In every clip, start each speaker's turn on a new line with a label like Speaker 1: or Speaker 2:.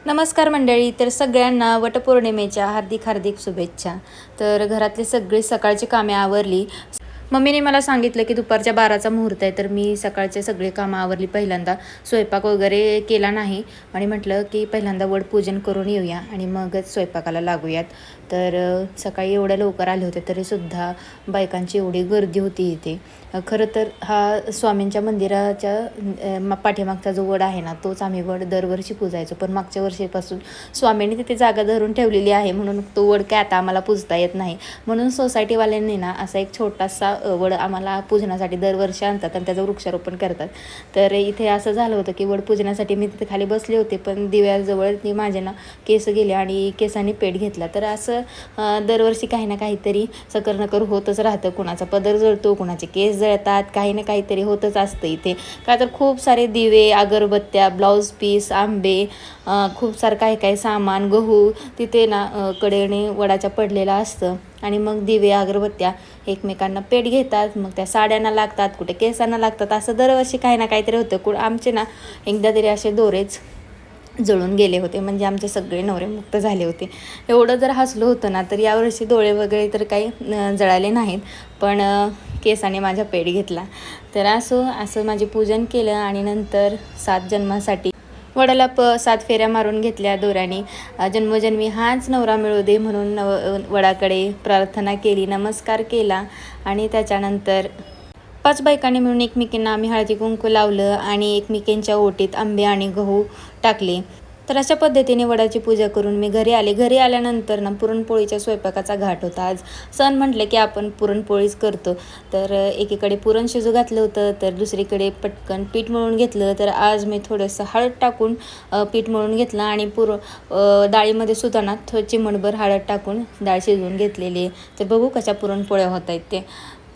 Speaker 1: नमस्कार मंडळी. तर सगळ्यांना वटपौर्णिमेच्या हार्दिक हार्दिक शुभेच्छा. तर घरातली सगळी सकाळची कामे आवरली. मम्मीने मला सांगितलं की दुपारच्या 12चा मुहूर्त आहे, तर मी सकाळचे सगळे कामं आवरली. पहिल्यांदा स्वयंपाक वगैरे केला नाही आणि म्हटलं की पहिल्यांदा वडपूजन करून येऊया आणि मगच स्वयंपाकाला लागूयात. तर सकाळी एवढ्या लवकर आले होते तरीसुद्धा बायकांची एवढी गर्दी होती इथे. खरं तर हा स्वामींच्या मंदिराच्या पाठीमागचा जो वड आहे ना, तोच आम्ही वड दरवर्षी पूजायचो. पण मागच्या वर्षीपासून स्वामींनी तिथे जागा धरून ठेवलेली आहे, म्हणून तो वड काय आता आम्हाला पूजता येत नाही. म्हणून सोसायटीवाल्यांनी ना असा एक छोटासा वड आम्हाला पूजनासाठी दरवर्षी आणतात आणि त्याचं वृक्षारोपण करतात. तर इथे असं झालं होतं की वड पूजनासाठी मी तिथे खाली बसले होते, पण दिव्याजवळ ती माझे ना केस गेले आणि केसांनी पेट घेतला. तर असं दरवर्षी काही ना काहीतरी सकर नकर होतच राहतं. कुणाचा पदर जळतो, कुणाचे केस जळतात, काही ना काहीतरी होतच असतं इथे. का तर खूप सारे दिवे, अगरबत्त्या, ब्लाऊज पीस, आंबे, खूप सारं काही काही सामान, गहू तिथे ना कडेने वडाच्या पडलेलं असतं. आणि मग दिवे अगरबत्त्या एकमेकांना पेट घेतात, मग त्या साड्यांना लागतात, कुठे केसांना लागतात. असं दरवर्षी काही ना काहीतरी होतं. आमचे ना एकदा तरी असे दोरेच जळून गेले होते, म्हणजे आमचे सगळे नवरे मुक्त झाले होते. एवढं जर हसलं होतं ना, तर यावर्षी डोळे वगैरे तर काही जळाले नाहीत, पण केसाने माझ्या पेट घेतला. तर असं माझे पूजन केलं आणि नंतर 7 जन्मासाठी वडाला 7 फेऱ्या मारून घेतल्या दोऱ्याने. जन्मोजन्मी हाच नवरा मिळू दे म्हणून वडाकडे प्रार्थना केली, नमस्कार केला आणि त्याच्यानंतर 5 बायकांनी मिळून एकमेकींना आम्ही हळदी कुंकू लावलं आणि एकमेकींच्या ओटीत आंबे आणि गहू टाकले. तर अशा पद्धतीने वडाची पूजा करून मी घरी आले. घरी आल्यानंतर ना पुरणपोळीच्या स्वयंपाकाचा घाट होता. आज सण म्हटलं की आपण पुरणपोळीच करतो. तर एकीकडे पुरण शिजू घातलं होतं, तर दुसरीकडे पटकन पीठ मळून घेतलं. तर आज मी थोडंसं हळद टाकून पीठ मळून घेतलं आणि डाळीमध्ये सुद्धा ना चिमणभर हळद टाकून डाळ शिजवून घेतलेली. तर बघू कशा पुरणपोळ्या होत आहेत ते.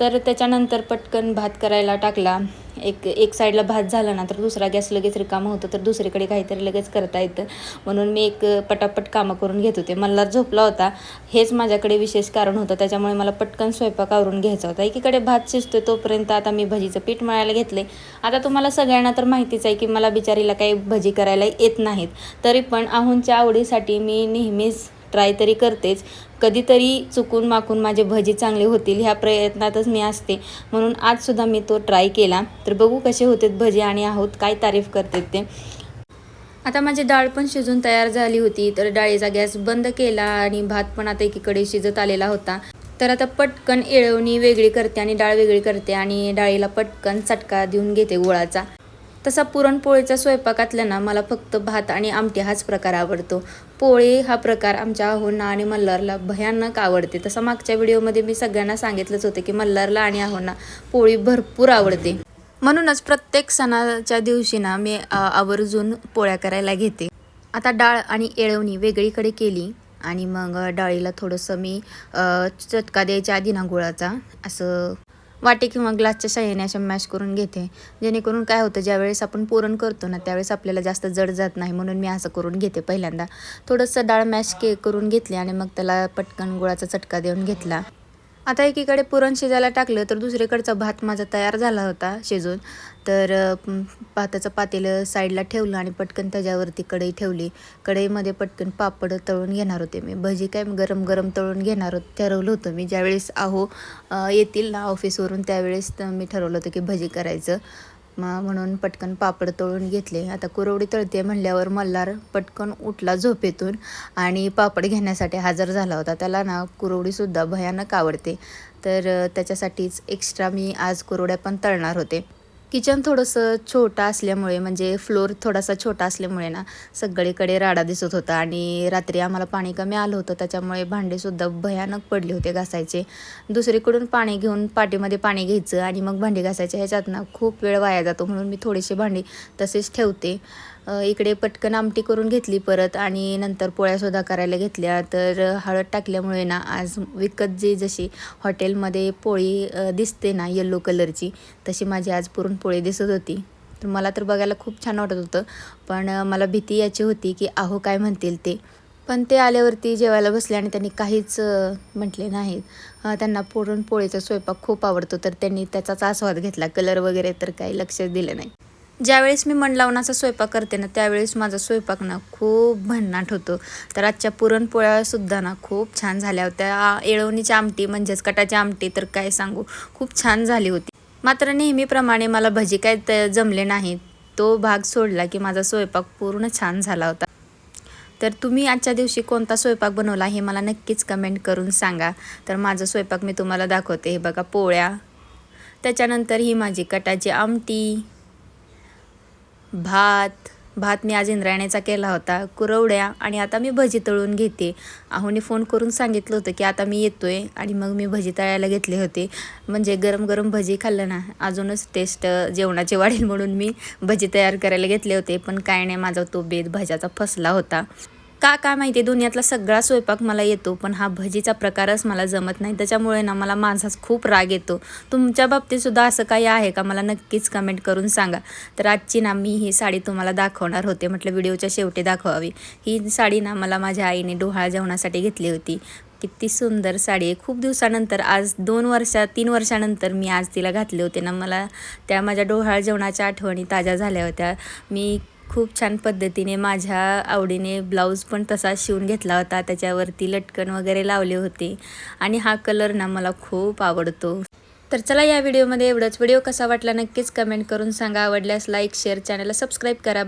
Speaker 1: तर त्याच्यानंतर पटकन भात करायला टाकला. एक साईडला भात झाला ना, तर दुसरा गॅस लगेच रिकामं होतं, तर दुसरीकडे काहीतरी लगेच करता येतं. म्हणून मी पटापट कामं करून घेत होते. मल्हार झोपला होता, हेच माझ्याकडे विशेष कारण होतं. त्याच्यामुळे मला पटकन स्वयंपाक आवरून घ्यायचा होता. एकीकडे भात शिजतोय तोपर्यंत आता मी भजीचं पीठ मळायला घेतले. आता तुम्हाला सगळ्यांना तर माहितीच आहे की मला बिचारीला काही भजी करायला येत नाहीत, तरी पण आहूंच्या आवडीसाठी मी नेहमीच ट्राय तरी करतेच. कधीतरी चुकून माकून माझे भजी चांगले होतील ह्या प्रयत्नातच मी असते, म्हणून आजसुद्धा मी तो ट्राय केला. तर बघू कसे होते भजी आणि आहोत काय तारीफ करते ते. आता माझी डाळ पण शिजून तयार झाली होती, तर डाळीचा गॅस बंद केला आणि भात पण आता एकीकडे शिजत आलेला होता. तर आता पटकन येळवणी वेगळी करते आणि डाळ वेगळी करते आणि डाळीला पटकन चटका देऊन घेते गुळाचा. तसा पुरणपोळीचा स्वयंपाकातलं ना मला फक्त भात आणि आमटी हाच प्रकार आवडतो. पोळी हा प्रकार आमच्या आहोंना आणि मल्हारला भयानक आवडते. तसं मागच्या व्हिडिओमध्ये मी सगळ्यांना सांगितलंच होतं की मल्हारला आणि आहोंना पोळी भरपूर आवडते. म्हणूनच प्रत्येक सणाच्या दिवशी ना मी आवर्जून पोळ्या करायला घेते. आता डाळ आणि येळवणी वेगळीकडे केली आणि मग डाळीला थोडंसं मी चटका द्यायच्या आधी ना गुळाचा असं वाटी किंवा ग्लासच्या साहाय्याने अशा मॅश करून घेते, जेणेकरून काय होतं ज्यावेळेस आपण पुरण करतो ना त्यावेळेस आपल्याला जास्त जड जात नाही, म्हणून मी असं करून घेते. पहिल्यांदा थोडंसं डाळ मॅश करून घेतली आणि मग त्याला पटकन गुळाचा चटका देऊन घेतला. आता एकीकडे पुरण शिजायला टाकलं, तर दुसरीकडचा भात माझा तयार झाला होता शिजून. तर भाताचं पातेलं साईडला ठेवलं आणि पटकन त्याच्यावरती कढई ठेवली. कढईमध्ये पटकन पापड तळून घेणार होते मी. भजी काय गरम गरम तळून ठरवलं होतं मी. ज्यावेळेस येतील ना ऑफिसवरून त्यावेळेस मी ठरवलं होतं की भजी करायचं. म्हणून पटकन पापड तळून घेतले. आता कुरवडी तळते म्हणल्यावर मल्हार पटकन उठला झोपेतून आणि पापड घेण्यासाठी हजर झाला होता. त्याला ना कुरवडीसुद्धा भयानक आवडते, तर त्याच्यासाठीच एक्स्ट्रा मी आज कुरवड्या पण तळणार होते. किचन थोडंसं छोटं असल्यामुळे, म्हणजे फ्लोर थोडासा छोटा असल्यामुळे ना सगळीकडे राडा दिसत होता आणि रात्री आम्हाला पाणी कमी आलं होतं, त्याच्यामुळे भांडेसुद्धा भयानक पडले होते घासायचे. दुसरीकडून पाणी घेऊन पाटीमध्ये पाणी घ्यायचं आणि मग भांडी घासायचे. ह्याच्यात ना खूप वेळ वाया जातो, म्हणून मी थोडीशी भांडी तसेच ठेवते. इकडे पटकन आमटी करून घेतली परत आणि नंतर पोळ्यासुद्धा करायला घेतल्या. तर हळद टाकल्यामुळे ना आज विकत जशी हॉटेलमध्ये पोळी दिसते ना येलो कलरची, तशी माझी आज पुरणपोळी दिसत होती. तर मला तर बघायला खूप छान वाटत होतं, पण मला भीती याची होती की आहो काय म्हणतील ते. पण ते आल्यावरती जेवायला बसले आणि त्यांनी काहीच म्हटले नाहीत. त्यांना पुरणपोळीचा स्वयंपाक खूप आवडतो, तर त्यांनी त्याचाच आस्वाद घेतला. कलर वगैरे तर काही लक्ष दिलं नाही. ज्यावेळेस मी मन लावून असा स्वयंपाक करते ना, त्यावेळेस माझा स्वयंपाक ना खूप भन्नाट होतो. तर आजच्या पुरणपोळ्यासुद्धा ना खूप छान झाल्या होत्या. येळवणीची आमटी म्हणजेच कटाची आमटी तर काय सांगू, खूप छान झाली होती. मात्र नेहमीप्रमाणे मला भजी काय जमले नाहीत. तो भाग सोडला की माझा स्वयंपाक पूर्ण छान झाला होता. तर तुम्ही आजच्या दिवशी कोणता स्वयंपाक बनवला हे मला नक्कीच कमेंट करून सांगा. तर माझा स्वयंपाक मी तुम्हाला दाखवते. हे बघा पोळ्या, त्याच्यानंतर ही माझी कटाची आमटी, भात मी आज इंद्रायणीचा केला होता, कुरवड्या आणि आता मी भजी तळून घेते. आहोने फोन करून सांगितलं होतं की आता मी येतोय आणि मग मी भजी तळायला घेतले होते. म्हणजे गरम गरम भजी खाल्लं ना अजूनच टेस्ट जेवणाची वाढेल म्हणून मी भजी तयार करायला घेतले होते. पण काय नाही, माझा तो बेत भज्याचा फसला होता. काय माहिती, दुनियातला सगळा स्वयंपाक मला येतो, पण हा भजीचा प्रकारच मला जमत नाही. त्याच्यामुळे ना मला माझाच खूप राग येतो. तुमच्या बाबतीतसुद्धा असं काही आहे का, मला नक्कीच कमेंट करून सांगा. तर आजची ना मी ही साडी तुम्हाला दाखवणार होते, म्हटलं व्हिडिओच्या शेवटी दाखवावी. ही साडी ना मला माझ्या आईने डोहाळ जेवणासाठी घेतली होती. किती सुंदर साडी आहे. खूप दिवसानंतर, आज 3 वर्षानंतर मी आज तिला घातले होते ना, मला त्या माझ्या डोहाळ जेवणाच्या आठवणी ताज्या झाल्या होत्या. मी खूप छान पद्धतीने माझ्या आवडीने ब्लाऊज पण तसा शिवून घेतला होता. त्याच्यावरती लटकन वगैरे लावले होते आणि हा कलर ना मला खूप आवडतो. तर चला, या व्हिडिओमध्ये एवढंच. व्हिडिओ कसा वाटला नक्कीच कमेंट करून सांगा. आवडल्यास लाईक, शेअर, चॅनलला सबस्क्राईब करा.